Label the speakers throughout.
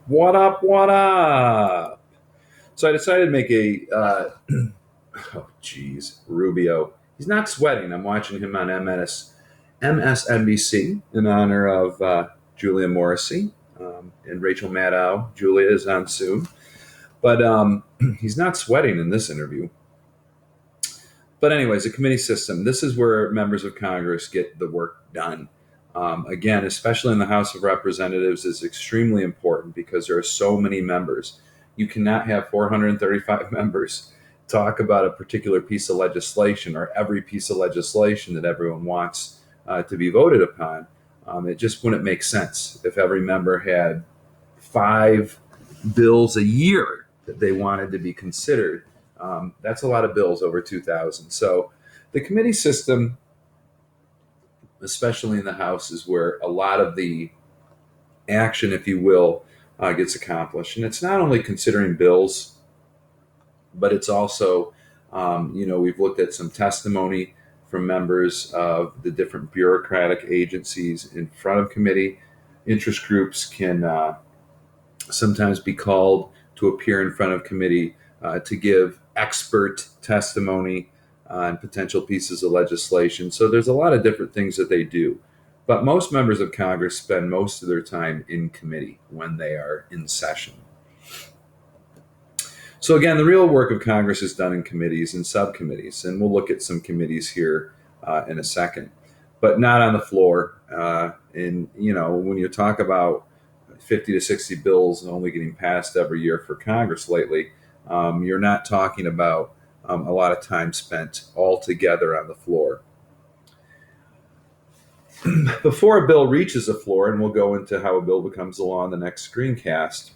Speaker 1: What up? What up? So I decided to make oh, geez, Rubio. He's not sweating. I'm watching him on MSNBC in honor of Julia Morrissey and Rachel Maddow. Julia is on soon. But he's not sweating in this interview. But, anyways, the committee system. This is where members of Congress get the work done. Again, especially in the House of Representatives, is extremely important because there are so many members. You cannot have 435 members talk about a particular piece of legislation or every piece of legislation that everyone wants to be voted upon. It just wouldn't make sense if every member had 5 bills a year that they wanted to be considered. That's a lot of bills, over 2,000. So the committee system, especially in the House, is where a lot of the action, if you will, gets accomplished. And it's not only considering bills, but it's also, we've looked at some testimony from members of the different bureaucratic agencies in front of committee. Interest groups can sometimes be called to appear in front of committee to give expert testimony on potential pieces of legislation. So there's a lot of different things that they do. But most members of Congress spend most of their time in committee when they are in session. So again, the real work of Congress is done in committees and subcommittees, and we'll look at some committees here in a second, but not on the floor. And when you talk about 50 to 60 bills only getting passed every year for Congress lately, you're not talking about a lot of time spent all together on the floor. Before a bill reaches the floor, and we'll go into how a bill becomes a law in the next screencast,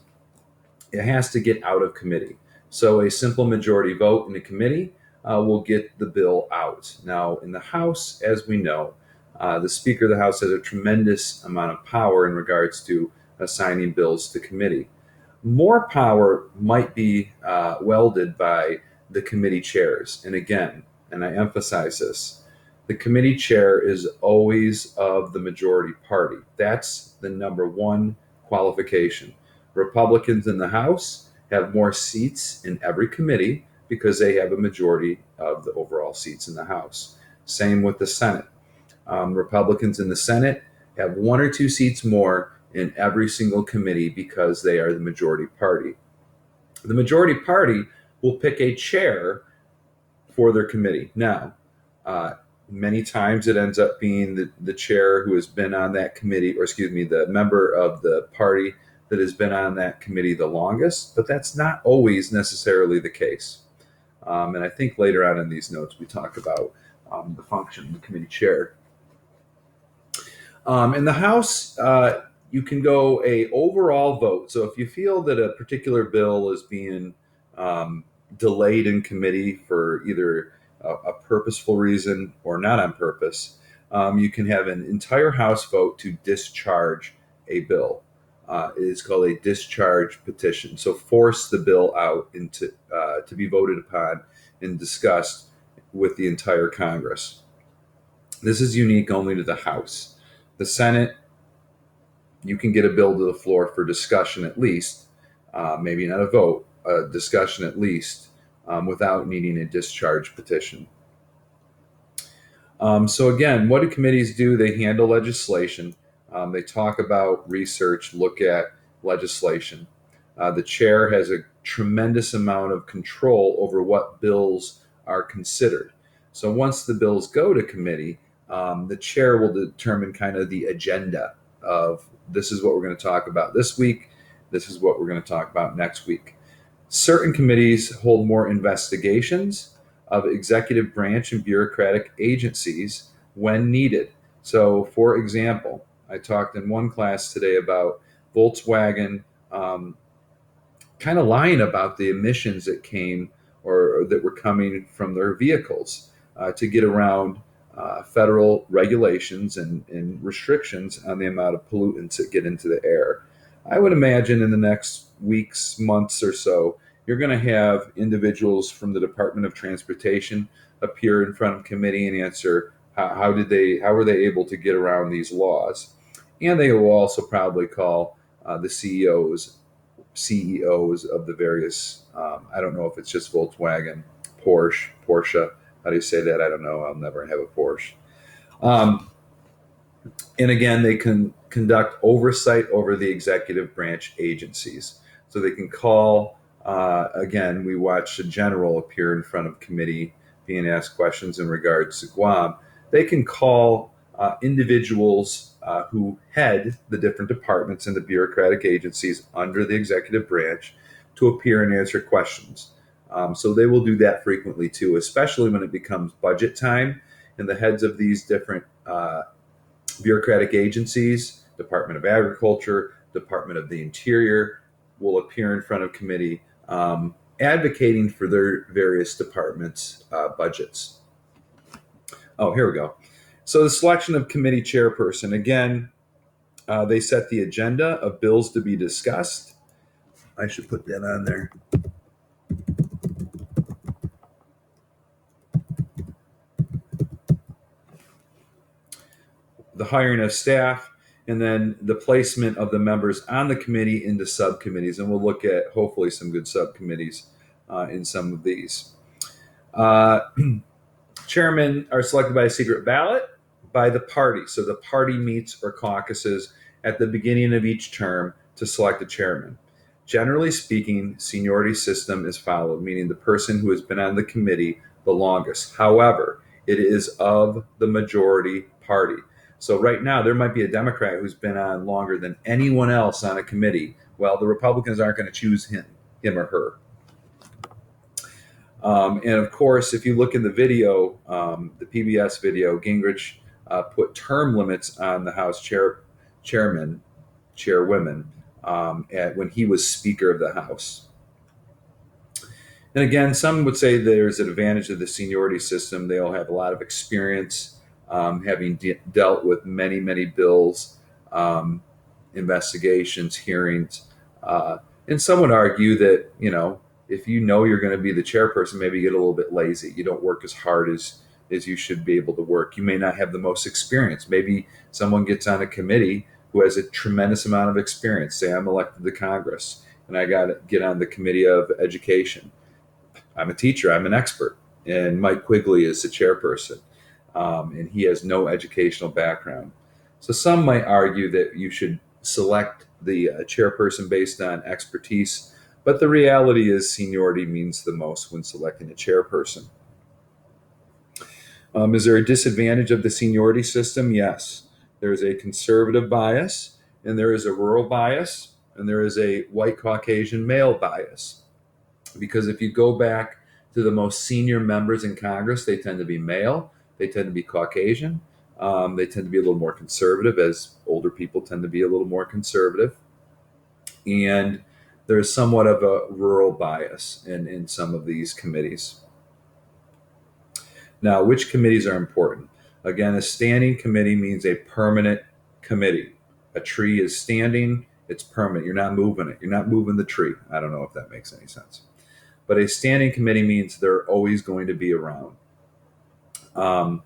Speaker 1: it has to get out of committee. So a simple majority vote in a committee will get the bill out. Now, in the House, as we know, the Speaker of the House has a tremendous amount of power in regards to assigning bills to committee. More power might be welded by the committee chairs. And again, and I emphasize this, the committee chair is always of the majority party. That's the number one qualification. Republicans in the House have more seats in every committee because they have a majority of the overall seats in the House. Same with the Senate. Republicans in the Senate have 1 or 2 seats more in every single committee because they are the majority party. The majority party will pick a chair for their committee. Now, many times it ends up being the chair who has been on that committee, or excuse me, the member of the party that has been on that committee the longest, but that's not always necessarily the case. And I think later on in these notes we talk about the function of the committee chair. In the House, you can go a overall vote. So if you feel that a particular bill is being delayed in committee for either a purposeful reason or not on purpose, you can have an entire House vote to discharge a bill. It is called a discharge petition. So force the bill out into to be voted upon and discussed with the entire Congress. This is unique only to the House. The Senate, you can get a bill to the floor for discussion at least, maybe not a vote, a discussion at least, without needing a discharge petition. So again, what do committees do? They handle legislation. They talk about research, look at legislation. The chair has a tremendous amount of control over what bills are considered. So once the bills go to committee, the chair will determine kind of the agenda of this is what we're going to talk about this week. This is what we're going to talk about next week. Certain committees hold more investigations of executive branch and bureaucratic agencies when needed. So, for example, I talked in one class today about Volkswagen kind of lying about the emissions that came or that were coming from their vehicles to get around federal regulations and restrictions on the amount of pollutants that get into the air. I would imagine in the next weeks, months or so, you're going to have individuals from the Department of Transportation appear in front of committee and answer how were they able to get around these laws. And they will also probably call the CEOs CEOs of the various, I don't know if it's just Volkswagen, Porsche. How do you say that? I don't know. I'll never have a Porsche. Um, and again, they can conduct oversight over the executive branch agencies. So they can call, again, we watched a general appear in front of committee being asked questions in regards to Guam. They can call individuals who head the different departments and the bureaucratic agencies under the executive branch to appear and answer questions. So they will do that frequently too, especially when it becomes budget time and the heads of these different bureaucratic agencies, Department of Agriculture, Department of the Interior, will appear in front of committee advocating for their various departments' budgets. Oh, here we go. So the selection of committee chairperson. Again, they set the agenda of bills to be discussed. I should put that on there. The hiring of staff, and then the placement of the members on the committee into subcommittees. And we'll look at hopefully some good subcommittees in some of these. Chairmen are selected by a secret ballot by the party. So the party meets or caucuses at the beginning of each term to select a chairman. Generally speaking, seniority system is followed, meaning the person who has been on the committee the longest. However, it is of the majority party. So right now, there might be a Democrat who's been on longer than anyone else on a committee. Well, the Republicans aren't going to choose him or her. And of course, if you look in the video, the PBS video, Gingrich put term limits on the House chairwomen when he was Speaker of the House. And again, some would say there's an advantage of the seniority system. They all have a lot of experience, having dealt with many, many bills, investigations, hearings. And some would argue that, if you know you're going to be the chairperson, maybe you get a little bit lazy. You don't work as hard as you should be able to work. You may not have the most experience. Maybe someone gets on a committee who has a tremendous amount of experience. Say I'm elected to Congress and I got to get on the Committee of Education. I'm a teacher. I'm an expert. And Mike Quigley is the chairperson. And he has no educational background. So some might argue that you should select the chairperson based on expertise. But the reality is seniority means the most when selecting a chairperson. Is there a disadvantage of the seniority system? Yes. There is a conservative bias, and there is a rural bias, and there is a white Caucasian male bias. Because if you go back to the most senior members in Congress, they tend to be male, they tend to be Caucasian, they tend to be a little more conservative, as older people tend to be a little more conservative. And there's somewhat of a rural bias in some of these committees. Now, which committees are important? Again, a standing committee means a permanent committee. A tree is standing, it's permanent. You're not moving it. You're not moving the tree. I don't know if that makes any sense. But a standing committee means they're always going to be around. And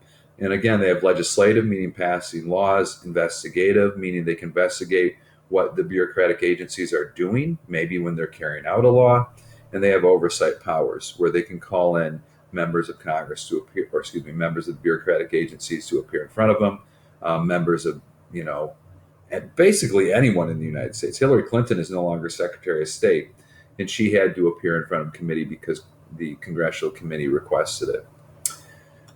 Speaker 1: again, they have legislative, meaning passing laws, investigative, meaning they can investigate what the bureaucratic agencies are doing, maybe when they're carrying out a law, and they have oversight powers where they can call in members of Congress to appear, or members of the bureaucratic agencies to appear in front of them, members of, basically anyone in the United States. Hillary Clinton is no longer Secretary of State, and she had to appear in front of committee because the Congressional Committee requested it.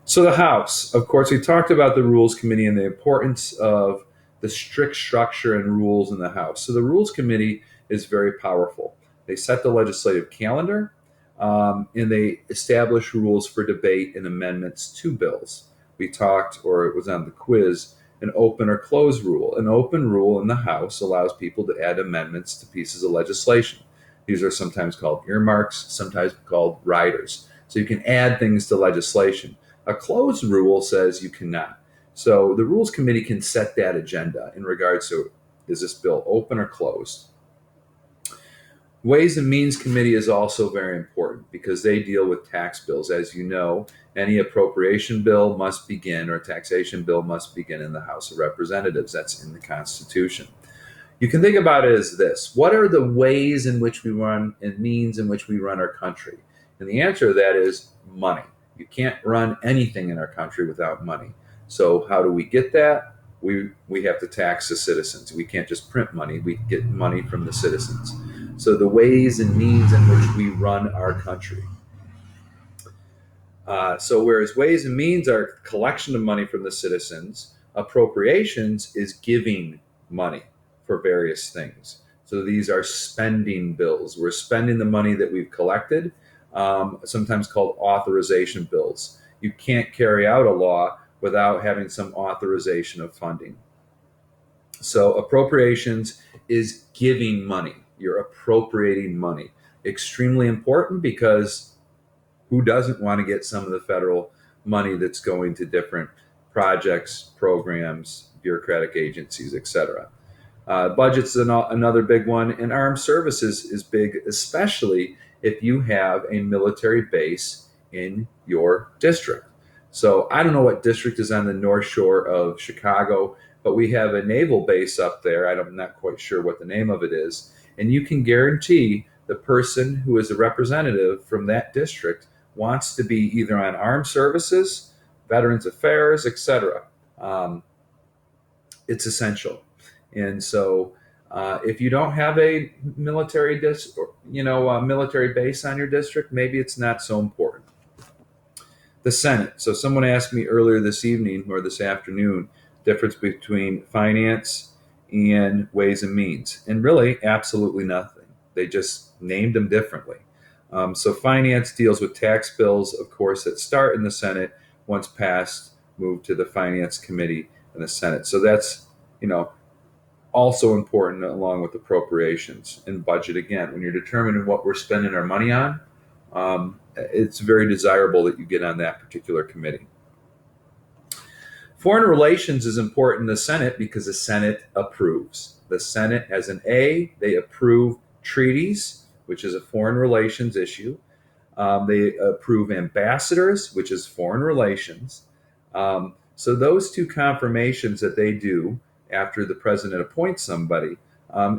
Speaker 1: So the House, of course, we talked about the Rules Committee and the importance of the strict structure and rules in the House. So the Rules Committee is very powerful. They set the legislative calendar, and they establish rules for debate and amendments to bills. We talked, or it was on the quiz, an open or closed rule. An open rule in the House allows people to add amendments to pieces of legislation. These are sometimes called earmarks, sometimes called riders. So you can add things to legislation. A closed rule says you cannot. So the Rules Committee can set that agenda in regards to, is this bill open or closed? Ways and Means Committee is also very important because they deal with tax bills. As you know, any appropriation bill must begin, or taxation bill must begin in the House of Representatives. That's in the Constitution. You can think about it as this: what are the ways in which we run and means in which we run our country? And the answer to that is money. You can't run anything in our country without money. So how do we get that? We have to tax the citizens. We can't just print money. We get money from the citizens. So the ways and means in which we run our country. So whereas ways and means are collection of money from the citizens, appropriations is giving money for various things. So these are spending bills. We're spending the money that we've collected, sometimes called authorization bills. You can't carry out a law without having some authorization of funding. So appropriations is giving money. You're appropriating money. Extremely important, because who doesn't want to get some of the federal money that's going to different projects, programs, bureaucratic agencies, etc. Budget's another big one, and armed services is big, especially if you have a military base in your district. So I don't know what district is on the North Shore of Chicago, but we have a naval base up there. I'm not quite sure what the name of it is. And you can guarantee the person who is a representative from that district wants to be either on armed services, veterans affairs, etc. It's essential. And so, if you don't have a military military base on your district, maybe it's not so important. The Senate. So someone asked me earlier this evening or this afternoon, difference between finance and ways and means, and really absolutely nothing. They just named them differently. So finance deals with tax bills, of course, that start in the Senate. Once passed, move to the Finance Committee in the Senate. So that's, also important, along with appropriations and budget. Again, when you're determining what we're spending our money on, it's very desirable that you get on that particular committee. Foreign relations is important in the Senate because the Senate approves. The Senate has an A. They approve treaties, which is a foreign relations issue. They approve ambassadors, which is foreign relations. So those two confirmations that they do after the president appoints somebody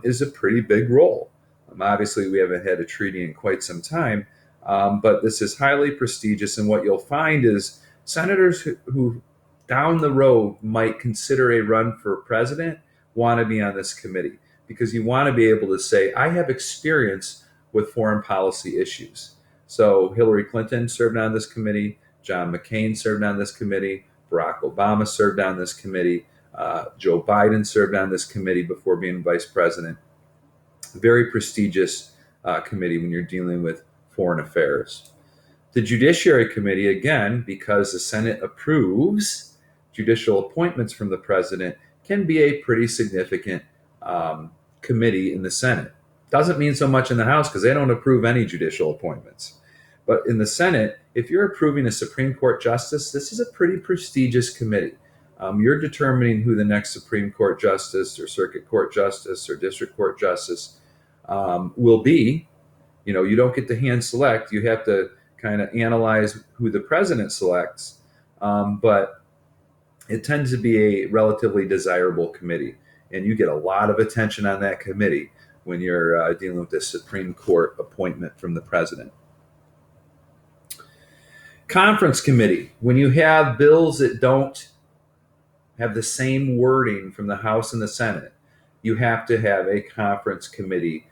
Speaker 1: is a pretty big role. Obviously, we haven't had a treaty in quite some time, but this is highly prestigious. And what you'll find is senators who down the road might consider a run for president want to be on this committee, because you want to be able to say, I have experience with foreign policy issues. So Hillary Clinton served on this committee, John McCain served on this committee, Barack Obama served on this committee, Joe Biden served on this committee before being vice president. Very prestigious committee when you're dealing with foreign affairs. The Judiciary Committee, again, because the Senate approves judicial appointments from the president, can be a pretty significant committee in the Senate. Doesn't mean so much in the House because they don't approve any judicial appointments. But in the Senate, if you're approving a Supreme Court justice, this is a pretty prestigious committee. You're determining who the next Supreme Court justice or Circuit Court justice or District Court justice will be. You don't get to hand select. You have to kind of analyze who the president selects. But it tends to be a relatively desirable committee. And you get a lot of attention on that committee when you're dealing with this Supreme Court appointment from the president. Conference committee. When you have bills that don't have the same wording from the House and the Senate, you have to have a conference committee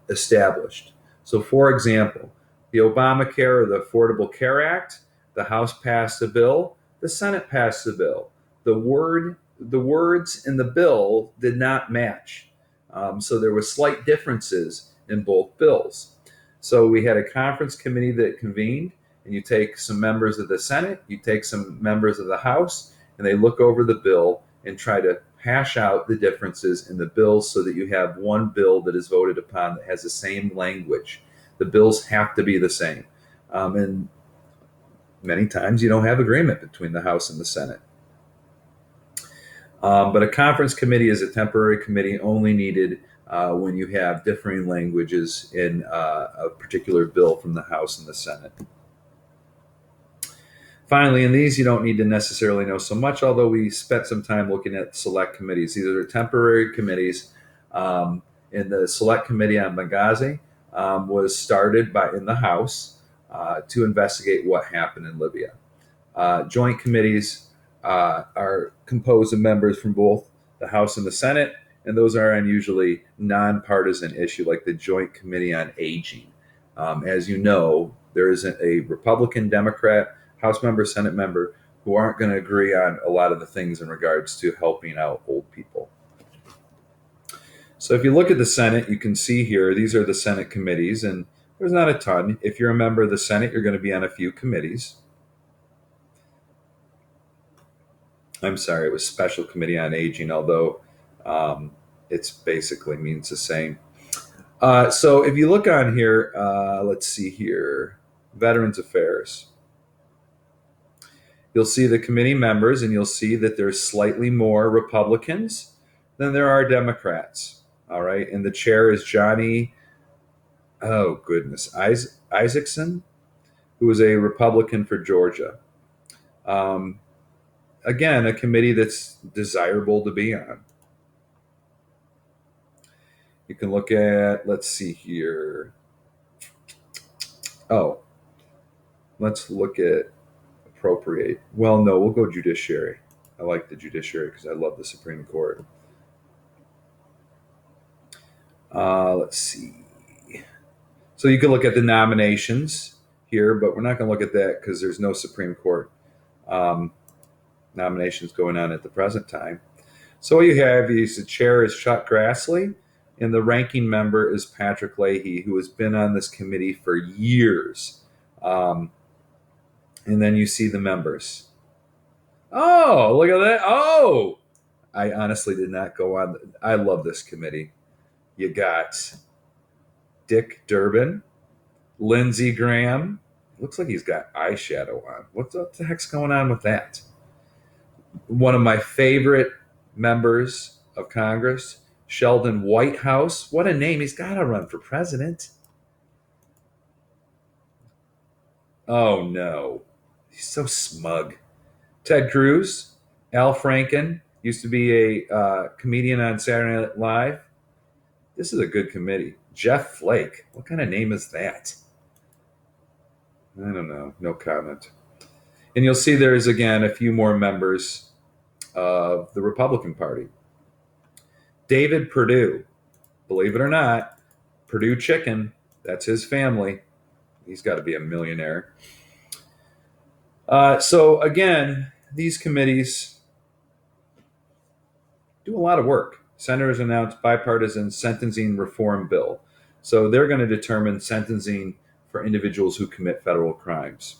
Speaker 1: established. So, for example, the Obamacare or the Affordable Care Act, the House passed a bill, the Senate passed a bill. The words in the bill did not match. So there were slight differences in both bills. So we had a conference committee that convened, and you take some members of the Senate, you take some members of the House, and they look over the bill and try to hash out the differences in the bills so that you have one bill that is voted upon that has the same language. The bills have to be the same. And many times you don't have agreement between the House and the Senate. But a conference committee is a temporary committee only needed when you have differing languages in a particular bill from the House and the Senate. Finally, in these, you don't need to necessarily know so much, although we spent some time looking at select committees. These are temporary committees Um, and the Select Committee on Benghazi was started in the House to investigate what happened in Libya. Joint committees are composed of members from both the House and the Senate, and those are on usually nonpartisan issue, like the Joint Committee on Aging. As you know, there isn't a Republican, Democrat, House member, Senate member who aren't going to agree on a lot of the things in regards to helping out old people. So if you look at the Senate, you can see here, these are the Senate committees, and there's not a ton. If you're a member of the Senate, you're going to be on a few committees. I'm sorry, it was Special Committee on Aging, although it's basically means the same. So if you look on here, let's see here, Veterans Affairs. You'll see the committee members, and you'll see that there's slightly more Republicans than there are Democrats. All right, and the chair is Johnny, oh goodness, Isaacson, who is a Republican for Georgia. Um, Again, a committee that's desirable to be on. You can look at, let's see here. Oh, let's look at appropriate. Well, no, we'll go judiciary. I like the judiciary because I love the Supreme Court. Let's see. So you can look at the nominations here, but we're not going to look at that because there's no Supreme Court nominations going on at the present time. So what you have is the chair is Chuck Grassley, and the ranking member is Patrick Leahy, who has been on this committee for years. And then you see the members. Oh, look at that. Oh, I honestly did not go on. I love this committee. You got Dick Durbin, Lindsey Graham. Looks like he's got eyeshadow on. What the heck's going on with that? One of my favorite members of Congress, Sheldon Whitehouse. What a name. He's got to run for president. Oh, no. He's so smug. Ted Cruz, Al Franken, used to be a comedian on Saturday Night Live. This is a good committee. Jeff Flake. What kind of name is that? I don't know. No comment. And you'll see there's, again, a few more members of the Republican Party. David Perdue. Believe it or not, Purdue Chicken, that's his family. He's got to be a millionaire. So, again, these committees do a lot of work. Senators announced bipartisan sentencing reform bill. So they're going to determine sentencing for individuals who commit federal crimes.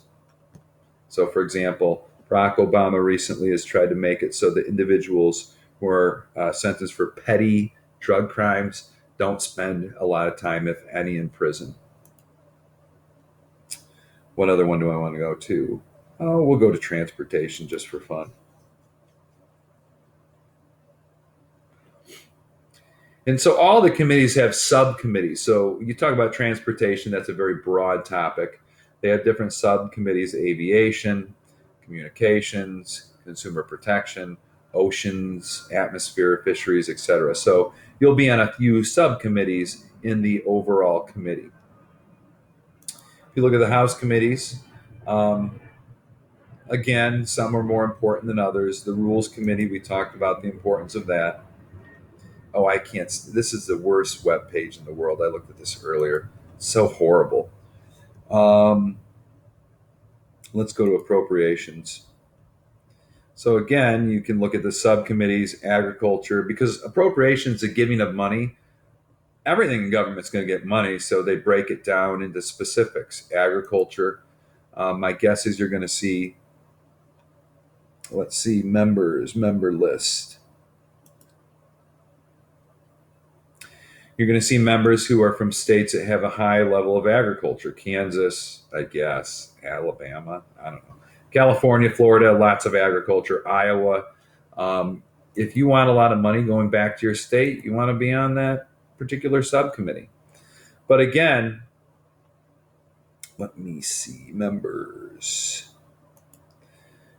Speaker 1: So, for example, Barack Obama recently has tried to make it so that individuals who are sentenced for petty drug crimes don't spend a lot of time, if any, in prison. What other one do I want to go to? Oh, we'll go to transportation just for fun. And so all the committees have subcommittees. So you talk about transportation, that's a very broad topic. They have different subcommittees: aviation, communications, consumer protection, oceans, atmosphere, fisheries, etc. So you'll be on a few subcommittees in the overall committee. If you look at the House committees, um, again, some are more important than others. The Rules Committee, we talked about the importance of that. Oh, I can't. This is the worst web page in the world. I looked at this earlier. So horrible. Um, let's go to appropriations. So again, you can look at the subcommittees, agriculture, because appropriations, the giving of money. Everything in government's going to get money, so they break it down into specifics. Agriculture. My guess is you're going to see. Let's see, member list. You're going to see members who are from states that have a high level of agriculture. Kansas, I guess, Alabama, I don't know. California, Florida, lots of agriculture. Iowa. If you want a lot of money going back to your state, you want to be on that particular subcommittee. But again, let me see, members.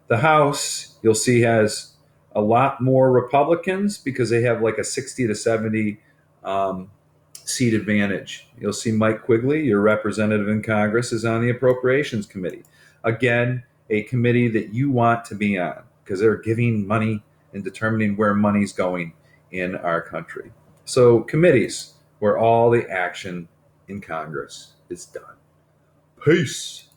Speaker 1: The House, you'll see, has a lot more Republicans because they have like a 60 to 70 seat advantage. You'll see Mike Quigley, your representative in Congress, is on the Appropriations Committee. Again, a committee that you want to be on because they're giving money and determining where money's going in our country. So, committees where all the action in Congress is done. Peace.